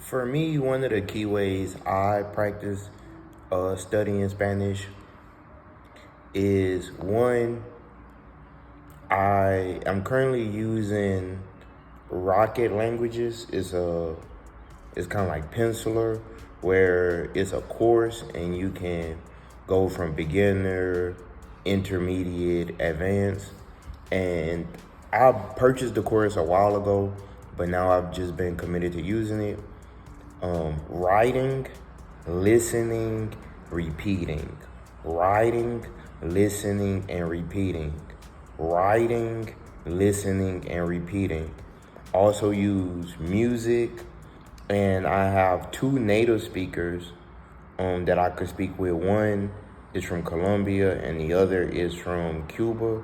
For me, one of the key ways I practice studying Spanish is one, I am currently using Rocket Languages. It's kind of like Penciler, where it's a course and you can go from beginner, intermediate, advanced. And I purchased the course a while ago, but now I've just been committed to using it. Writing, listening, repeating. Writing, listening, and repeating. Writing, listening, and repeating. Also use music, and I have two native speakers that I could speak with. One is from Colombia, and the other is from Cuba.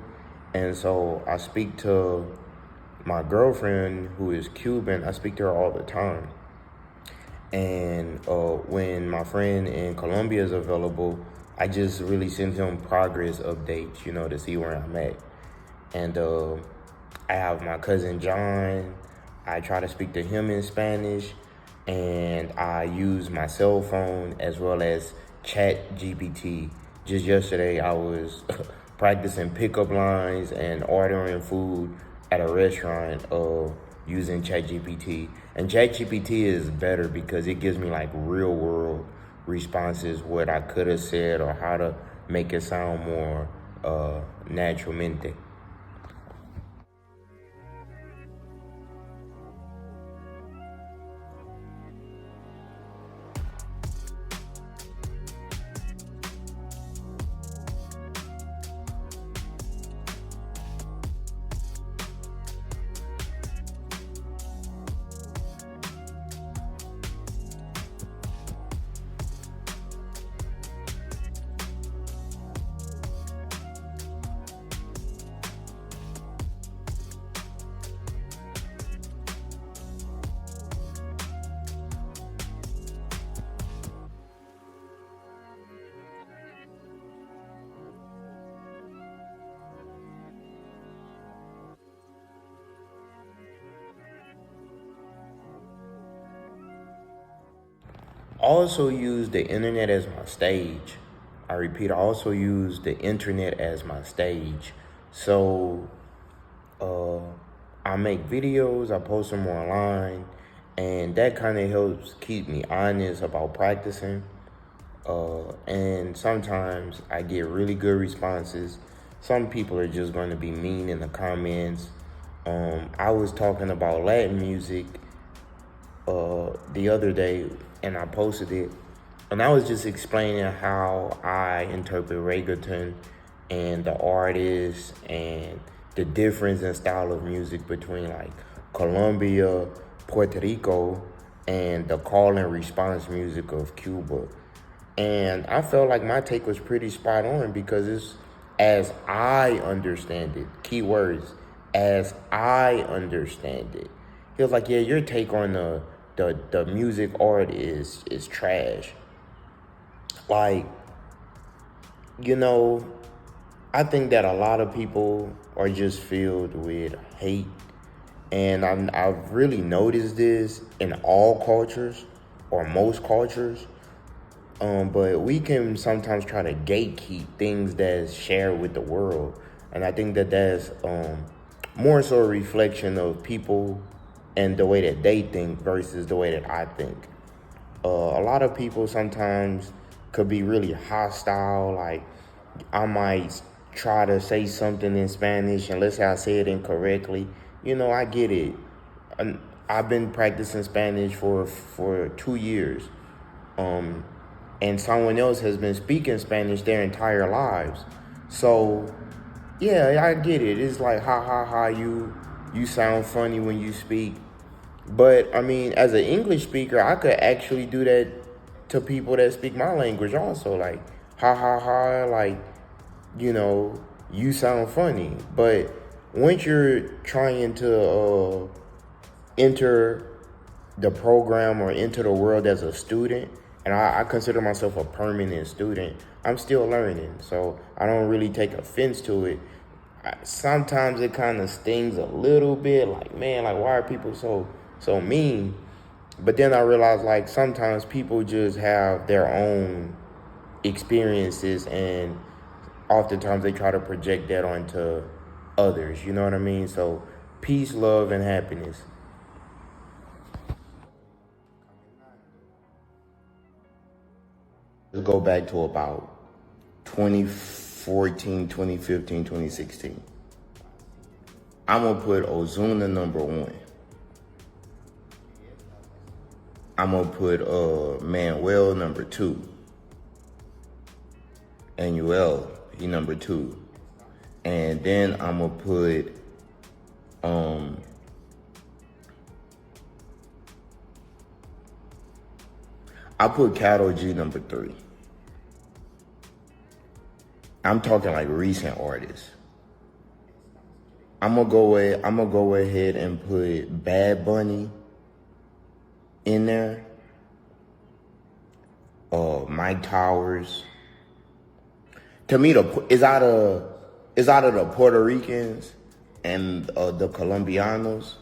And so I speak to my girlfriend, who is Cuban. I speak to her all the time. And when my friend in Colombia is available, I just really send him progress updates, to see where I'm at. And I have my cousin John. I try to speak to him in Spanish, and I use my cell phone as well as Chat GPT. Just yesterday, I was practicing pickup lines and ordering food at a restaurant using Chat GPT. And Chat GPT is better because it gives me like real world responses, what I could have said or how to make it sound more naturalmente. I also use the internet as my stage. I repeat, I also use the internet as my stage. So uh, I make videos, I post them online, and that kind of helps keep me honest about practicing. And sometimes I get really good responses. Some people are just going to be mean in the comments. I was talking about Latin music the other day, and I posted it, and I was just explaining how I interpret reggaeton and the artists and the difference in style of music between like Colombia, Puerto Rico, and the call and response music of Cuba. And I felt like my take was pretty spot on because it's as I understand it. Key words, as I understand it. He was like, yeah, your take on the music art is trash. Like, you know, I think that a lot of people are just filled with hate. And I've really noticed this in all cultures or most cultures. But we can sometimes try to gatekeep things that's shared with the world. And I think that that's more so a reflection of people and the way that they think versus the way that I think. A lot of people sometimes could be really hostile. Like, I might try to say something in Spanish, and let's say I say it incorrectly. I get it. I've been practicing Spanish for 2 years. Um, and someone else has been speaking Spanish their entire lives. So yeah, I get it. It's like ha ha ha, you sound funny when you speak. But I mean, as an English speaker, I could actually do that to people that speak my language also. Like ha ha ha, like, you know, you sound funny. But once you're trying to enter the program or enter the world as a student, and I consider myself a permanent student, I'm still learning, so I don't really take offense to it. Sometimes it kind of stings a little bit, like, man, like, why are people so mean? But then I realized like sometimes people just have their own experiences, and oftentimes they try to project that onto others. You know what I mean? So peace, love, and happiness. Let's go back to about 2014, 2015, 2016. I'm gonna put Ozuna #1. I'm gonna put Manuel #2. Anuel, he #2. And then I'm gonna put I put Cattle G #3. I'm talking like recent artists. I'm gonna go ahead and put Bad Bunny in there. Mike Towers. To me, it's out of the Puerto Ricans and the Colombianos.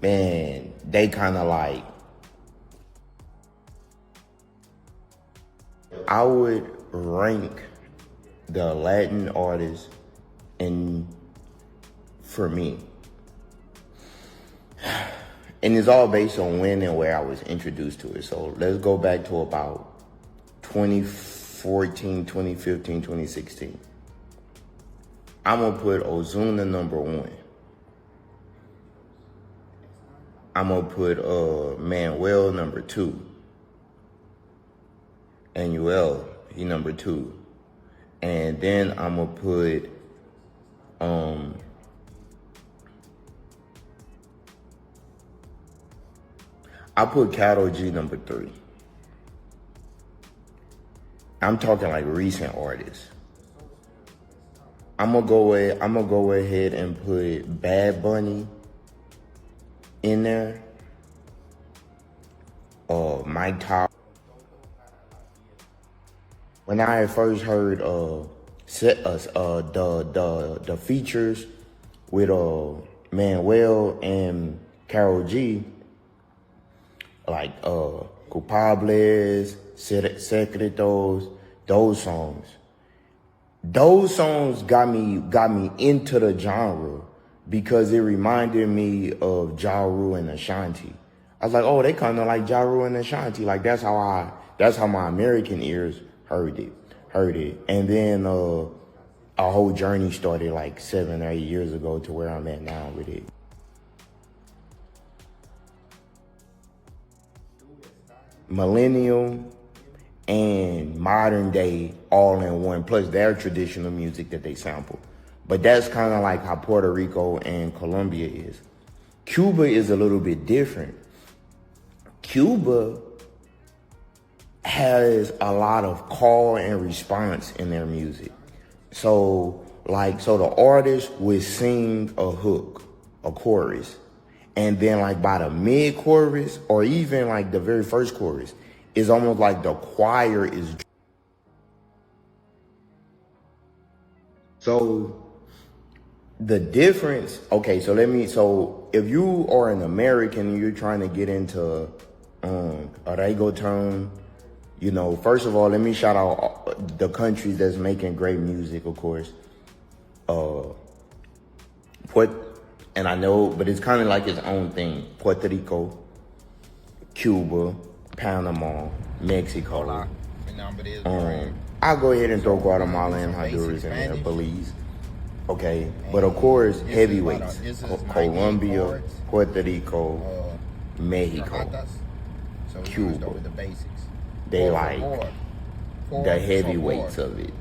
Man, they kind of like. I would rank the Latin artists in for me. And it's all based on when and where I was introduced to it. So let's go back to about 2014, 2015, 2016. I'm gonna put Ozuna #1. I'm gonna put Manuel #2. Anuel, he #2. And then I'm gonna put I put Cattle G #3. I'm talking like recent artists. I'm gonna go ahead and put Bad Bunny in there. Mike Towers. When I first heard the features with Manuel and Karol G, like Culpables, Secretos, those songs got me into the genre because it reminded me of Ja Rule and Ashanti. I was like, oh, they kind of like Ja Rule and Ashanti. Like that's how my American ears heard it. And then a whole journey started like 7 or 8 years ago to where I'm at now with it. Millennial and modern day all in one, plus their traditional music that they sample. But that's kind of like how Puerto Rico and Colombia is. Cuba is a little bit different. Cuba has a lot of call and response in their music. So the artist would sing a hook, a chorus, and then like by the mid-chorus or even like the very first chorus, it's almost like the choir is. So the difference, okay, so if you are an American and you're trying to get into a reggaeton, you know, first of all, let me shout out the countries that's making great music, of course. And I know, but it's kind of like its own thing. Puerto Rico, Cuba, Panama, Mexico. I'll go ahead and throw Guatemala and Honduras in there, Belize. Okay, but of course, heavyweights. Colombia, Puerto Rico, Mexico, Cuba. They like the heavyweights of it,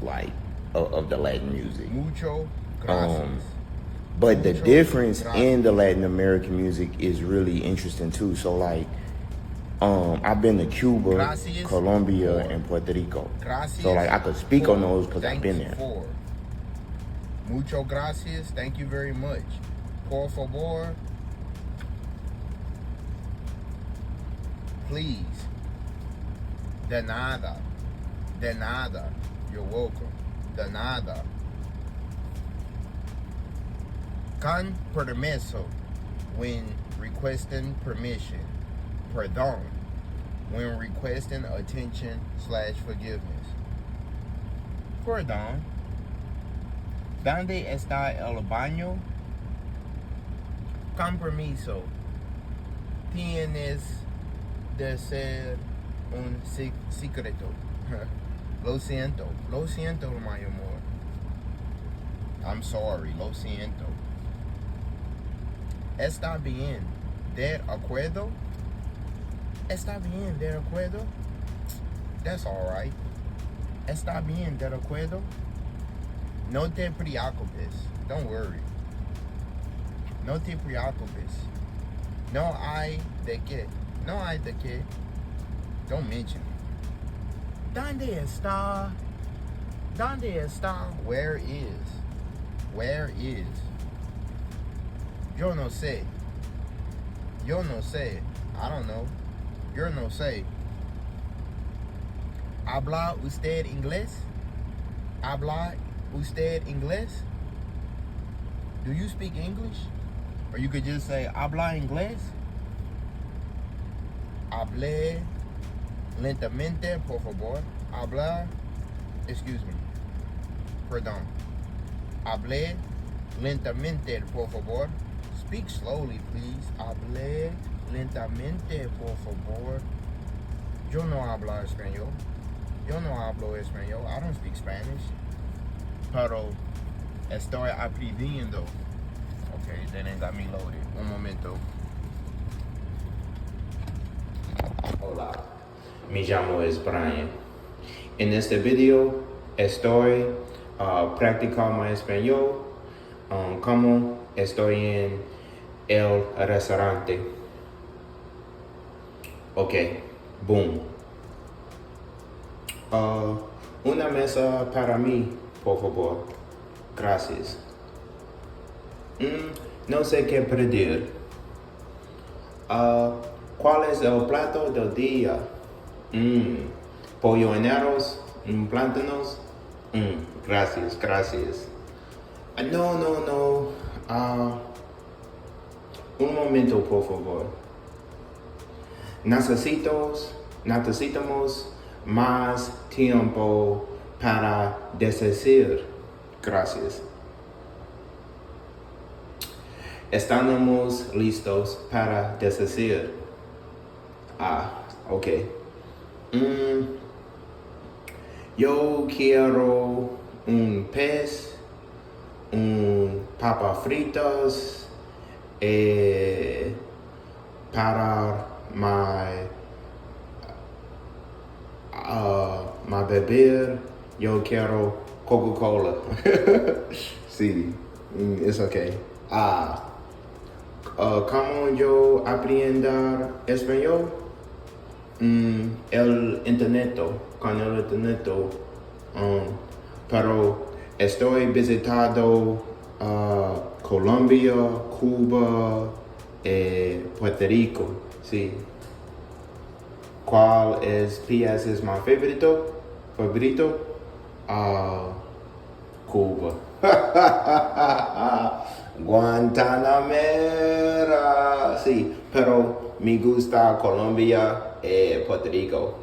like of the Latin music. But the difference in the Latin American music is really interesting too. So like, I've been to Cuba, Colombia, and Puerto Rico. So like, I could speak on those because I've been there. Mucho gracias. Thank you very much. Por favor. Please. De nada. De nada. You're welcome. De nada. Con permiso. When requesting permission. perdón when requesting attention/forgiveness. Perdón. ¿Dónde está el baño? Con permiso. Tienes de ser un secreto. Lo siento, my amor. I'm sorry, lo siento. Está bien, de acuerdo? Está bien, de acuerdo? That's alright. Está bien, de acuerdo? No te preocupes. Don't worry. No te preocupes. No hay de qué. No hay de qué. Don't mention it. ¿Dónde está? ¿Dónde está? Where is? Where is? Yo no sé. Yo no sé. I don't know. Yo no sé. ¿Habla usted inglés? ¿Habla usted inglés? Do you speak English? Or you could just say, ¿habla inglés? Hable lentamente, por favor. Habla, excuse me. Perdón. Hable lentamente, por favor. Speak slowly, please. Hable lentamente, por favor. Yo no hablo español. Yo no hablo español. I don't speak Spanish. Pero estoy aprendiendo. Okay, that ain't got me loaded. Un momento. Hola, me llamo es Brian. En este video estoy practicando mi español como estoy en el restaurante. Ok, boom. Una mesa para mí, por favor. Gracias. No sé qué pedir. ¿Cuál es el plato del día? Pollo en arroz, plátanos. Gracias, gracias. No. Un momento, por favor. Necesitamos más tiempo para decir. Gracias. Estamos listos para decir. Ok. Yo quiero un pez, papas fritas, para my beber. Yo quiero Coca-Cola. Sí, it's okay. ¿Cómo yo aprender español? El internet, con el internet. Pero estoy visitando Colombia, Cuba, Puerto Rico. Sí. ¿Cuál es mi favorito? Cuba. Guantanamera. Sí, pero me gusta Colombia y Puerto Rico.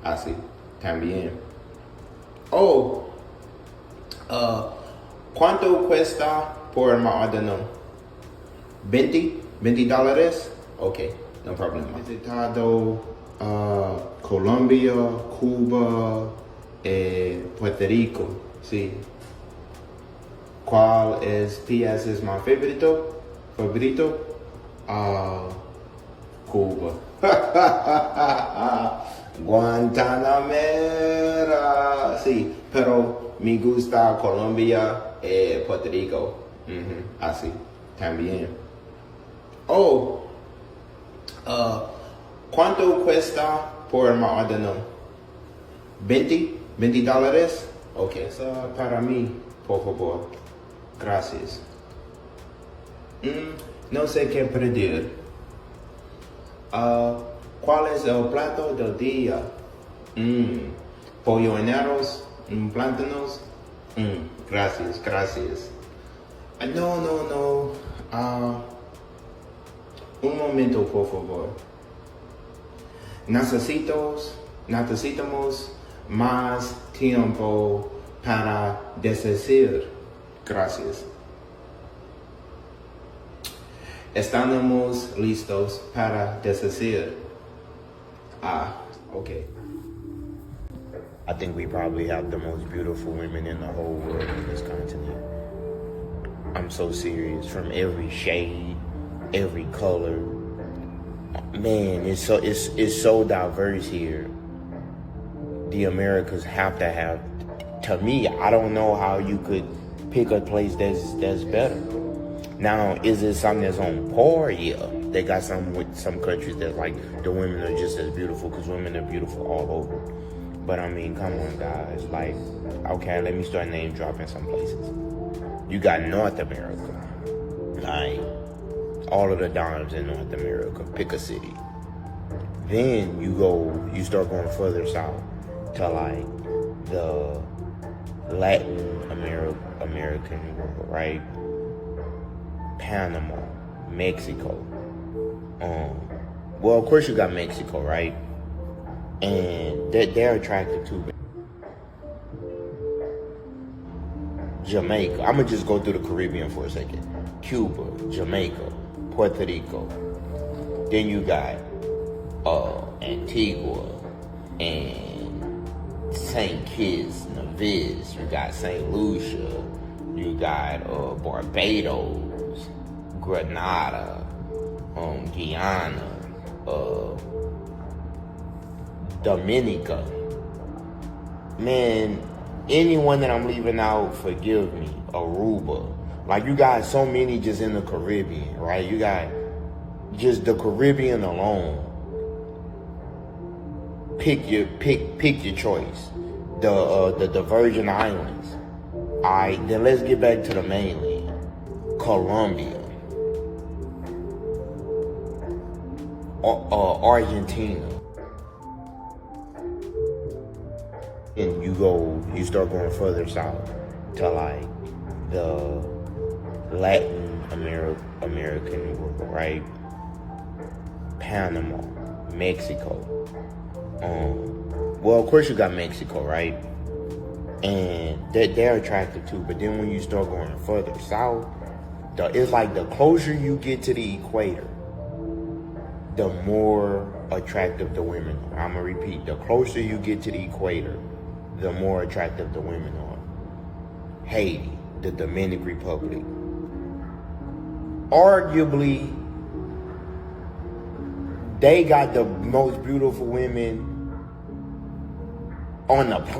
Así, también. ¿Cuánto cuesta por mi ordenador? $20? Ok, no problema. Visitado Colombia, Cuba, Puerto Rico. Sí. ¿Cuál es mi favorito? Cuba. Guantanamera. Sí, pero me gusta Colombia y Puerto Rico. Así, también. ¿Cuánto cuesta por mi ordenador? $20? Ok, para mí, por favor. Gracias. No sé qué pedir. ¿Cuál es el plato del día? Pollo en arroz, plátanos. Gracias. No. Un momento, por favor. Necesitamos más tiempo para decir gracias. Estamos listos para decir. Okay. I think we probably have the most beautiful women in the whole world on this continent. I'm so serious. From every shade, every color. Man, it's so diverse here. The Americas have to have. To me, I don't know how you could pick a place that's better. Now, is it something that's on par? Yeah, they got some with some countries that like the women are just as beautiful because women are beautiful all over. But I mean, come on, guys. Like, okay, let me start name dropping some places. You got North America, like all of the dimes in North America. Pick a city. Then you start going further south to like the Latin American world, right? Panama, Mexico. Well, of course you got Mexico, right? And they're attractive too. Jamaica. I'm gonna just go through the Caribbean for a second. Cuba, Jamaica, Puerto Rico. Then you got Antigua and St. Kitts, Nevis. You got St. Lucia. You got Barbados, Grenada, Guyana, Dominica. Man, anyone that I'm leaving out, forgive me. Aruba. Like, you got so many just in the Caribbean, right? You got just the Caribbean alone. Pick your choice. The Virgin Islands. Alright, then let's get back to the mainland. Colombia. Argentina. And you start going further south to like the Latin American world, right? Panama, Mexico. Well, of course you got Mexico, right? And they're attractive too. But then when you start going further south, it's like the closer you get to the equator, the more attractive the women are. I'm gonna repeat: the closer you get to the equator, the more attractive the women are. Haiti, the Dominican Republic, arguably, they got the most beautiful women on the planet.